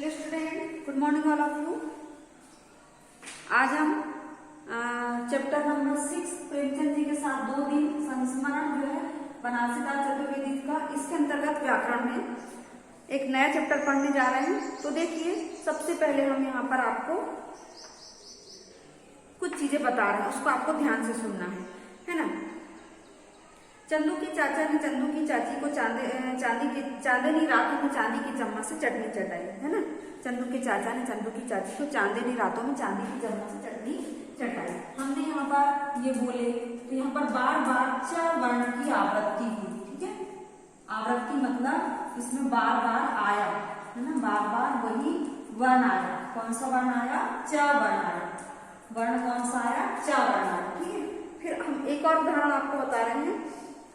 Dear student, good morning all of you. आज हम chapter number 6 Premchand ji के साथ 2 दिन संस्मरण जो है बनारसी दास चतुर्वेदी का, इसके अंतर्गत व्याकरण में एक नया चैप्टर पढ़ने जा रहे हैं। तो देखिए, सबसे पहले हम यहाँ पर आपको कुछ चीजें बता रहे हैं, उसको आपको ध्यान से सुनना है ना। चंदू के चाचा ने चंदू की चाची को चांदनी रातों में चांदी की चम्मच से चटनी चटाई, है ना। चंदू के चाचा ने चंदू की चाची को चांदनी रातों में चांदी की चम्मच से चटनी चटाई। हमने यहाँ पर ये बोले तो यहाँ पर बार बार च वर्ण की आवृत्ति हुई, ठीक है। आवृत्ति मतलब इसमें बार बार आया, है ना, बार बार वही वर्ण आया। कौन सा वर्ण आया? च वर्ण आया। वर्ण कौन सा आया? च वर्ण आया, ठीक है। फिर हम एक और उदाहरण आपको बता रहे हैं।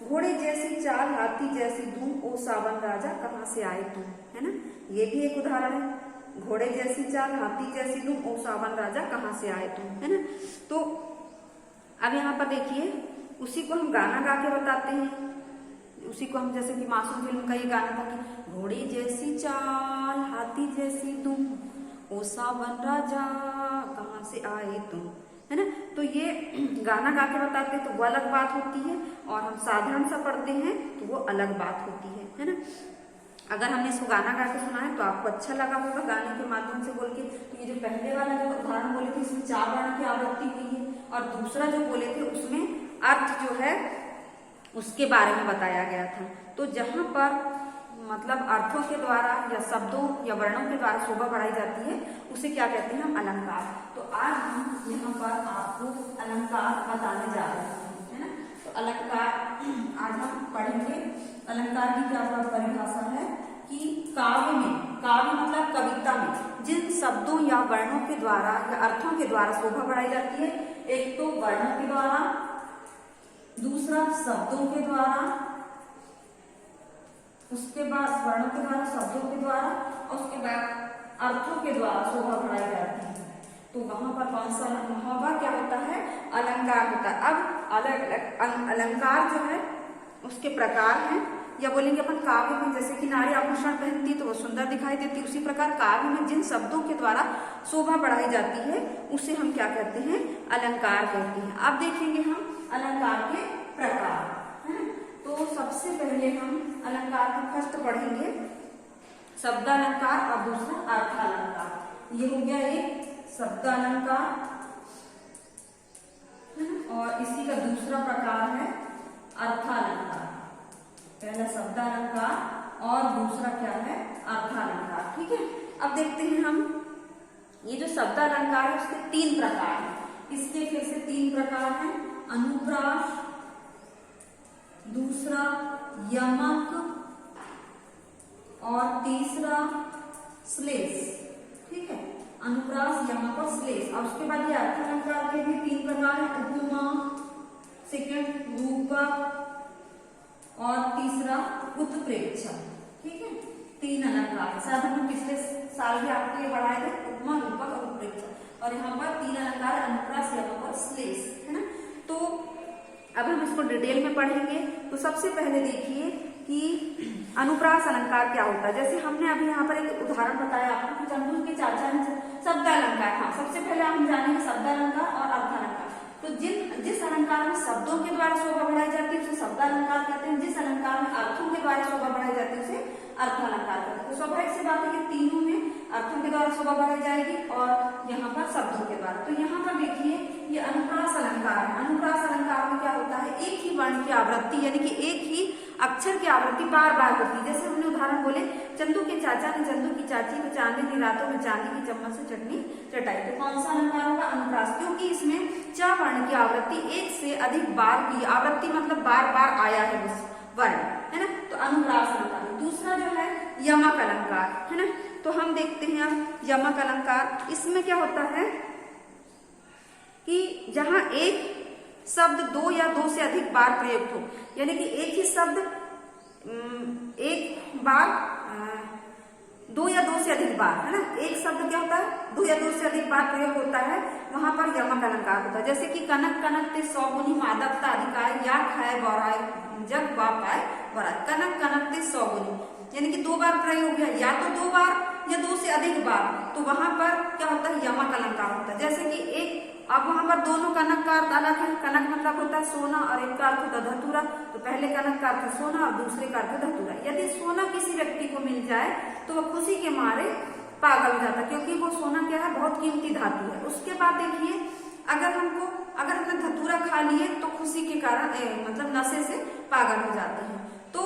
घोड़े जैसी चाल हाथी जैसी धूम, ओ सावन राजा कहाँ से आए तुम, है ना। ये भी एक उदाहरण है। घोड़े जैसी चाल हाथी जैसी धूम, ओ सावन राजा कहाँ से आए तुम, है ना। तो अब यहाँ पर देखिए, उसी को हम गाना गा के बताते हैं। उसी को हम, जैसे कि मासूम फिल्म का ये गाना था कि घोड़े जैसी चाल हाथी जैसी धूम, ओ सावन राजा कहाँ से आए तुम, है ना। तो ये गाना गा के बताते हैं तो वो अलग बात होती है, और हम साधारण सा पढ़ते हैं तो वो अलग बात होती है ना। अगर हमने इसको गाना गा के सुना है तो आपको अच्छा लगा होगा गाने के माध्यम से बोल के। तो ये जो पहले वाला जो उदाहरण बोले थे, इसमें 4 वर्ण की आवृत्ति हुई है, और दूसरा जो बोले थे उसमें अर्थ जो है उसके बारे में बताया गया था। तो जहां पर मतलब अर्थों के द्वारा या शब्दों या वर्णों के द्वारा शोभा बढ़ाई जाती है, उसे क्या कहते हैं? हम अलंकार। तो आज हम यहाँ पर आपको अलंकार बताने जा रहे हैं, है ना। तो अलंकार आज हम पढ़ेंगे। अलंकार की क्या परिभाषा है कि काव्य में, काव्य मतलब कविता में, जिन शब्दों या वर्णों के द्वारा या अर्थों के द्वारा शोभा बढ़ाई जाती है, एक तो वर्णों के द्वारा, दूसरा शब्दों के द्वारा, उसके बाद वर्णों के द्वारा, शब्दों के द्वारा, और उसके बाद अर्थों के द्वारा शोभा बढ़ाई जाती है। तो वहां पर कौन सा वहां क्या होता है? अलंकार होता है। अब अलग अलंकार जो है उसके प्रकार हैं, या बोलेंगे अपन काव्य में, जैसे कि नारी आभूषण पहनती तो वो सुंदर दिखाई देती, उसी प्रकार काव्य में जिन शब्दों के द्वारा शोभा बढ़ाई जाती है उसे हम क्या कहते हैं? अलंकार कहते हैं। अब देखेंगे हम अलंकार के प्रकार, है ना। तो सबसे पहले हम अलंकार का फर्स्ट पढ़ेंगे, शब्दालंकार, और दूसरा अर्थालंकार। ये हो गया एक शब्दालंकार, और इसी का दूसरा प्रकार है अर्थालंकार। पहला शब्दालंकार और दूसरा क्या है? अर्थालंकार, ठीक है। अब देखते हैं हम, ये जो शब्दालंकार है उसके 3 प्रकार हैं। इसके फिर से 3 प्रकार हैं। अनुप्रास, दूसरा यमक, और तीसरा श्लेष, ठीक है। अनुप्रास, यमक और श्लेष। और उसके बाद ये अर्थालंकार के भी 3 प्रकार हैं। उपमा, सेकंड रूपक, और तीसरा उत्प्रेक्षा, ठीक है। 3 अलंकार। साधारण पिछले साल भी आपको ये पढ़ाए थे, उपमा, रूपक और उत्प्रेक्षा। और यहाँ पर 3 अलंकार, अनुप्रास, यमक और श्लेष, है ना। तो अब हम इसको डिटेल में पढ़ेंगे। तो सबसे पहले देखिए कि अनुप्रास अलंकार क्या होता है। जैसे हमने अभी यहाँ पर एक उदाहरण बताया आपको कि चंदू के चाचा ने शब्दालंकार। हाँ, सबसे पहले हम जानेंगे शब्दालंकार और अर्थालंकार। तो जिस अलंकार में शब्दों के द्वारा शोभा बढ़ाई जाती है उसे शब्दालंकार कहते हैं। जिस अलंकार में अर्थों के द्वारा शोभा बढ़ाई जाती है उसे अर्थालंकार कहते हैं। तो स्वाभाविक सी बात है कि तीनों में अर्थों के द्वारा शोभा बढ़ाई जाएगी और यहाँ पर शब्दों के द्वारा। तो यहाँ पर देखिए, ये अनुप्रास अलंकार है। अनुप्रास अलंकार में क्या होता है? एक ही वर्ण की आवृत्ति, यानी कि एक ही अक्षर की आवृत्ति बार बार होती है। जैसे हमने उदाहरण बोले, चंदू के चाचा ने चंदू की चाची को चांदनी रातों में चांदी की चम्मच से चटनी चटाई। तो कौन सा अलंकार होगा? अनुप्रास, क्योंकि इसमें च वर्ण की आवृत्ति एक से अधिक बार की आवृत्ति, मतलब बार बार आया है वर्ण, है ना। तो अनुप्रास अलंकार। दूसरा जो है यमक अलंकार, है ना। तो हम देखते हैं अब यमक अलंकार। इसमें क्या होता है कि जहां एक शब्द 2 या 2 से अधिक बार प्रयुक्त हो, यानी कि एक ही शब्द एक बार 2 या 2 से अधिक बार, है ना। एक शब्द क्या होता है? 2 या 2 से अधिक बार प्रयोग होता है, वहां पर यमक अलंकार होता है। जैसे कि कनक कनक ते 100 गुनी मादकता अधिकाय, या खाए गौराय जग वा पाए वरा, कनक कनकते सौगुनी, यानी कि 2 बार प्रयोग है, या तो 2 बार या 2 से अधिक बार, तो वहां पर क्या होता है, यमक अलंकार होता है। जैसे कि एक, अब वहां पर दोनों कनक का अर्थ अलग है। कनक मतलब होता है सोना और एक का अर्थ होता है धतूरा। तो पहले कनक का अर्थ सोना और दूसरे का अर्थ धतूरा। यदि सोना किसी व्यक्ति को मिल जाए तो वह खुशी के मारे पागल हो जाता है, क्योंकि वो सोना क्या है, बहुत कीमती धातु है। उसके बाद देखिए, अगर हमने धतूरा खा लिए तो खुशी के कारण मतलब नशे से पागल हो जाते हैं। तो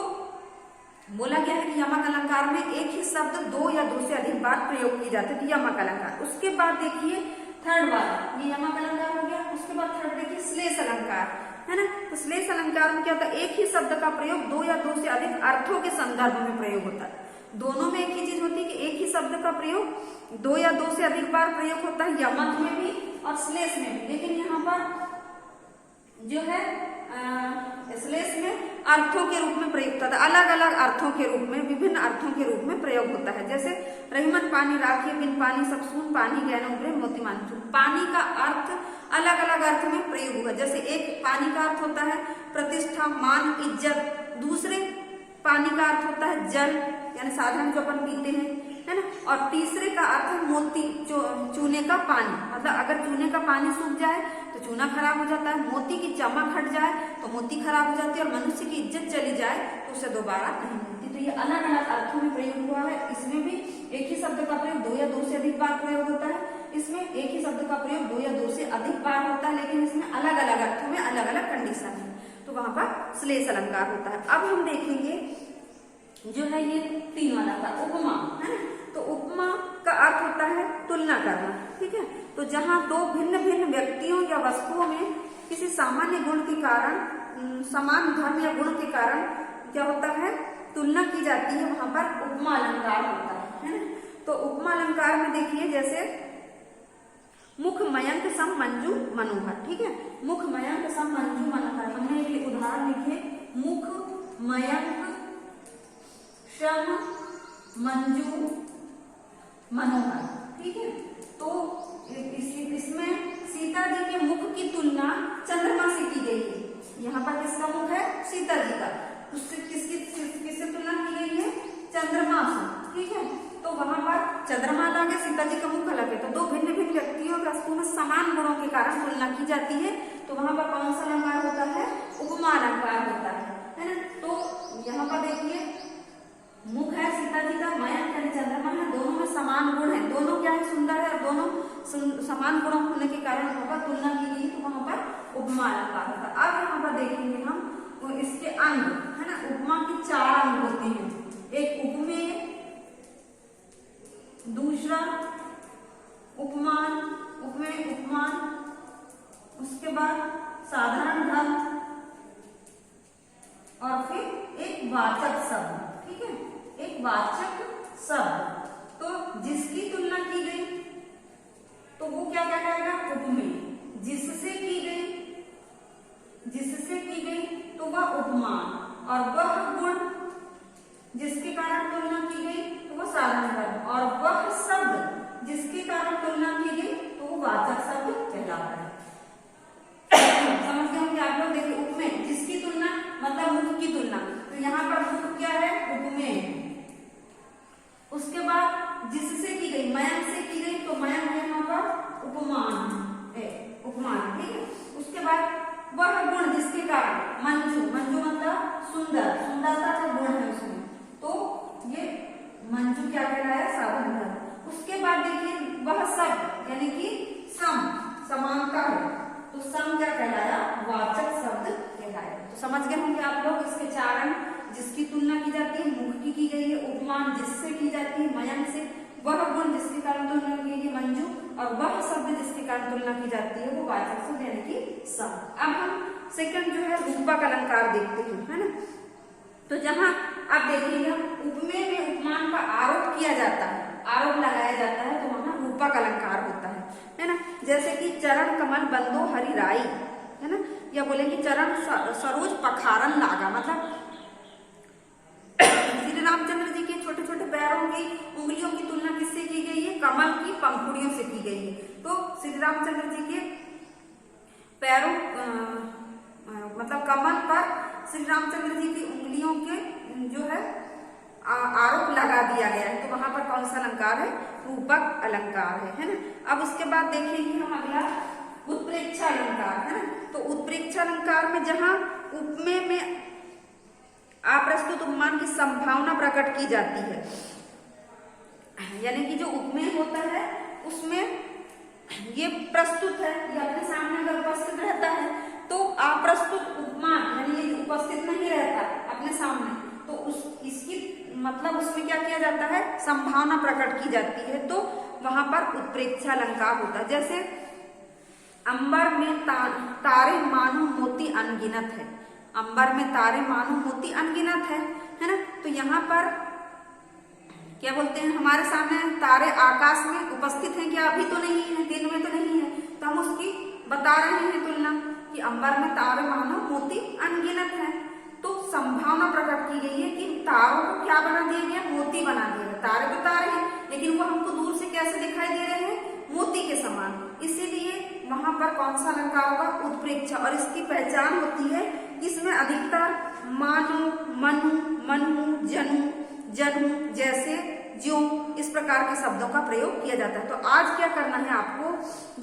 बोला गया है कि यमक अलंकार में एक ही शब्द 2 या 2 से अधिक बार प्रयोग किए जाते हैं, यमक अलंकार। उसके बाद देखिए थर्ड वाला, ये यमक अलंकार हो गया। उसके बाद थर्ड देखिए श्लेष अलंकार, है ना। तो श्लेष अलंकार में क्या होता है, एक ही शब्द का प्रयोग 2 या 2 से अधिक अर्थों के संदर्भ में प्रयोग होता है। दोनों में एक ही चीज होती है कि एक ही शब्द का प्रयोग 2 या 2 से अधिक बार प्रयोग होता है, यमक में भी और श्लेष में भी। लेकिन यहाँ पर जो है श्लेष में अर्थों के रूप में प्रयुक्त होता है, अलग अलग अर्थों के रूप में, विभिन्न अर्थों के रूप में प्रयोग होता है। जैसे रहीमन पानी राखिए, बिन पानी सब सून, पानी गहना उभरे मोती मान। पानी का अर्थ अलग अलग अर्थ में प्रयोग हुआ। जैसे एक पानी का अर्थ होता है प्रतिष्ठा, मान, इज्जत। दूसरे पानी का अर्थ होता है जल, यानी साधारण जो अपन पीते हैं, है ना। और तीसरे का अर्थ है मोती, चूने का पानी। मतलब अगर चूने का पानी सूख जाए तो चूना खराब हो जाता है, मोती की चमक हट जाए तो मोती खराब हो जाती है, और मनुष्य की इज्जत चली जाए तो उसे दोबारा नहीं मिलती। तो ये अलग अलग अर्थों में प्रयोग हुआ है। इसमें भी एक ही शब्द का प्रयोग 2 या 2 से अधिक बार प्रयोग होता है। इसमें एक ही शब्द का प्रयोग 2 या 2 से अधिक बार होता है, लेकिन इसमें अलग अलग अर्थों में अलग अलग कंडीशन है, तो वहां पर श्लेष अलंकार होता है। अब हम देखेंगे जो है ये 3 वाला था, उपमा, है ना। तो उपमा का अर्थ होता है तुलना करना, ठीक है। तो जहां 2 भिन्न भिन्न व्यक्तियों या वस्तुओं में किसी सामान्य गुण के कारण, समान धर्म या गुण के कारण क्या होता है, तुलना की जाती है, वहां पर उपमा अलंकार होता है ना। तो उपमा अलंकार में देखिए, जैसे मुख मयंक सम मंजू मनोहर, ठीक है। मुख मयंक सम मंजू मनोहर, हमने एक उदाहरण लिखे, मुख मयंक सम मंजू मनोहर, ठीक है। तो इसमें सीता जी के मुख की तुलना चंद्रमा से की गई है। यहाँ पर किसका मुख है, सीता जी का, उससे किससे तुलना की गई है, चंद्रमा से, ठीक है। तो वहां पर चंद्रमा अलग है, सीता जी का मुख अलग है। तो 2 भिन्न भिन्न व्यक्तियों का वस्तु में समान गुणों के कारण तुलना की जाती है, तो वहां पर कौन सा अलंकार होता है, उपमा अलंकार होता है ना। तो यहाँ पर देखिए, मुख है सीता जी का, मयंक है चंद्रमा है, दोनों में समान गुण है, दोनों क्या है, सुंदर है, और दोनों समान गुणों होने के कारण वहां पर तुलना की गई, तो वहां पर उपमा अलंकार होता है। अब यहाँ पर देखेंगे हम तो इसके अंग, है ना। उपमा के 4 अंग होते हैं, एक उपमेय, दूसरा उपमान, उपमेय उपमान, उसके बाद साधारण धर्म, और फिर एक वाचक शब्द, ठीक है, एक वाचक शब्द। तो जिसकी तुलना की गई तो वो क्या कहलाएगा, उपमेय। जिससे की गई तो वह उपमान, और वह गुण जिसके कारण तुलना की गई तो वह साधारण धर्म, और वह शब्द जिसके कारण तुलना की गई तो वो वाचक शब्द कहलाता है। समझ गए होंगे आप लोग। देखिए, उपमेय जिसकी तुलना मतलब मुख की तुलना, तो यहाँ पर मुख क्या है, उपमेय। उसके बाद जिससे की गई, मयंक से की गई, तो मयंक यहाँ पर उपमान, ठीक है। उसके बाद वह गुण जिसके कारण, मंजू, मंजू मतलब सुंदर, सुंदरता का गुण है उसमें, तो ये मंजू क्या कहलाया, साधारण धर्म। उसके बाद देखिए वह शब्द, यानी कि सम, समानता है, तो सम क्या कहलाया, वाचक शब्द कहलाया। तो समझ गए होंगे आप लोग इसके 4 अंग, जिसकी तुलना की जाती है, मुख की गई है, उपमान जिससे की जाती है, मयंक से, वह गुण जिसके कारण तुलना की गई है, मंजू, और वह शब्द जिसके कारण तुलना की जाती है वो वाचक शब्द, यानी कि सम। अब हम सेकंड जो है रूपक अलंकार देखते हैं, है ना। तो जहां आप देखिएगा उपमेय में उपमान का आरोप किया जाता है, आरोप लगाया जाता है, तो वहां रूपक अलंकार होता है ना। जैसे कि चरण कमल बंदो हरि राई, है ना, या बोले कि चरण सरोज पखारन लागा, मतलब श्री रामचंद्र जी के छोटे छोटे पैरों की उंगलियों की तुलना किससे की गई है, कमल की पंखुड़ियों से की गई है। तो श्री रामचंद्र जी के पैरों मतलब कमल पर श्री रामचंद्र जी की उंगलियों के जो है आरोप लगा दिया गया है, तो वहां पर कौन सा अलंकार है? रूपक अलंकार है ना। अब उसके बाद देखेंगे हम अगला उत्प्रेक्षा अलंकार, है ना। तो उत्प्रेक्षा अलंकार में जहां उपमेय में अप्रस्तुत उपमान की संभावना प्रकट की जाती है, यानी कि जो उपमेय होता है उसमें ये प्रस्तुत है, ये अपने सामने अगर उपस्थित रहता है तो अप्रस्तुत उपमान यानी ये उपस्थित नहीं रहता अपने सामने, तो इसकी मतलब उसमें क्या किया जाता है? संभावना प्रकट की जाती है, तो वहां पर उत्प्रेक्षा अलंकार होता है। जैसे अंबर में तारे मानो मोती अनगिनत है, अंबर में तारे मानो मोती अनगिनत है ना। तो यहाँ पर क्या बोलते हैं? हमारे सामने तारे आकाश में उपस्थित हैं क्या? अभी तो नहीं है, दिन में तो नहीं है, तो हम उसकी बता रहे हैं तुलना कि अंबर में तारे मानो मोती अनगिनत है। तो संभावना प्रकट की गई है कि तारों को क्या बना दिया गया? मोती बना दिया गया। तारे तो तारे हैं, लेकिन वो हमको दूर से कैसे दिखाई दे रहे हैं? मोती के समान। इसीलिए वहां पर कौन सा अलंकार होगा? उत्प्रेक्षा। और इसकी पहचान होती है, इसमें अधिकतर मानो, मनु, मनु, जनु, जनु जैसे ज्यों इस प्रकार के शब्दों का प्रयोग किया जाता है। तो आज क्या करना है आपको?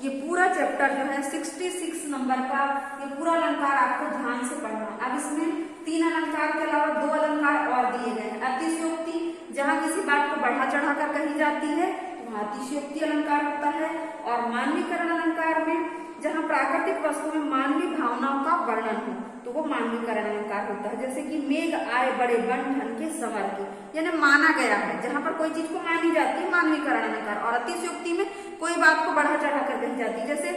ये पूरा चैप्टर जो है 66 नंबर का ये पूरा अलंकार आपको ध्यान से पढ़ना है। अब इसमें 3 अलंकार के अलावा 2 अलंकार और दिए गए हैं। अतिशयोक्ति, जहां किसी बात को बढ़ा चढ़ाकर कही जाती है तो वहां अतिशयोक्ति अलंकार होता है। और मानवीकरण अलंकार में जहां प्राकृतिक वस्तु में मानवीय भावनाओं का वर्णन हो तो वो मानवीकरण अलंकार होता है। जैसे कि मेघ आए बड़े बन ढन के संवर के, यानी माना गया है, जहां पर कोई चीज को मानी जाती है मानवीकरण अलंकार। और अतिशयोक्ति में कोई बात को बढ़ा चढ़ाकर कही जाती है। जैसे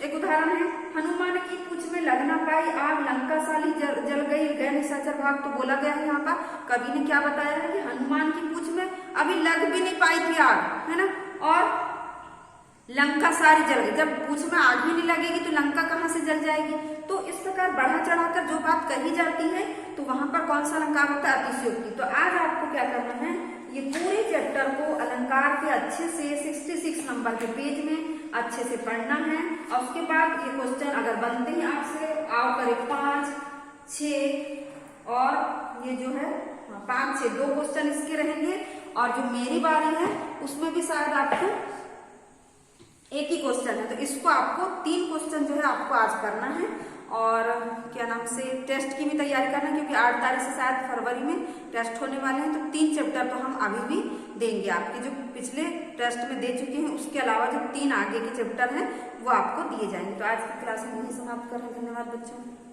एक उदाहरण है, हनुमान की पूंछ में लग न पाई आग, लंका साली जल गई, गए निशाचर भाग। तो बोला गया है यहाँ पर, कवि ने क्या बताया है कि हनुमान की पूंछ में अभी लग भी नहीं पाई थी आग, है ना, और लंका सारी जल गई। जब पूंछ में आग ही नहीं लगेगी तो लंका कहाँ से जल जाएगी? तो इस प्रकार बढ़ा चढ़ाकर जो बात कही जाती है तो वहां पर कौन सा अलंकार होता है? अतिशयोक्ति। तो आज आपको क्या करना है? ये पूरे चैप्टर को अलंकार के अच्छे से 66 नंबर के पेज में अच्छे से पढ़ना है। और उसके बाद ये क्वेश्चन अगर बनते हैं आपसे, आओ करें 5, 6 और ये जो है 5, 6 2 क्वेश्चन इसके रहेंगे। और जो मेरी बारी है उसमें भी शायद आपको एक ही क्वेश्चन है, तो इसको आपको 3 क्वेश्चन जो है आपको आज करना है। और क्या नाम से टेस्ट की भी तैयारी करना है, क्योंकि 8 तारीख से शायद फरवरी में टेस्ट होने वाले हैं। तो 3 चैप्टर तो हम अभी भी देंगे आपके, जो पिछले टेस्ट में दे चुके हैं उसके अलावा जो 3 आगे के चैप्टर हैं वो आपको दिए जाएंगे। तो आज की क्लास में यही समाप्त कर रहे हैं। धन्यवाद बच्चों।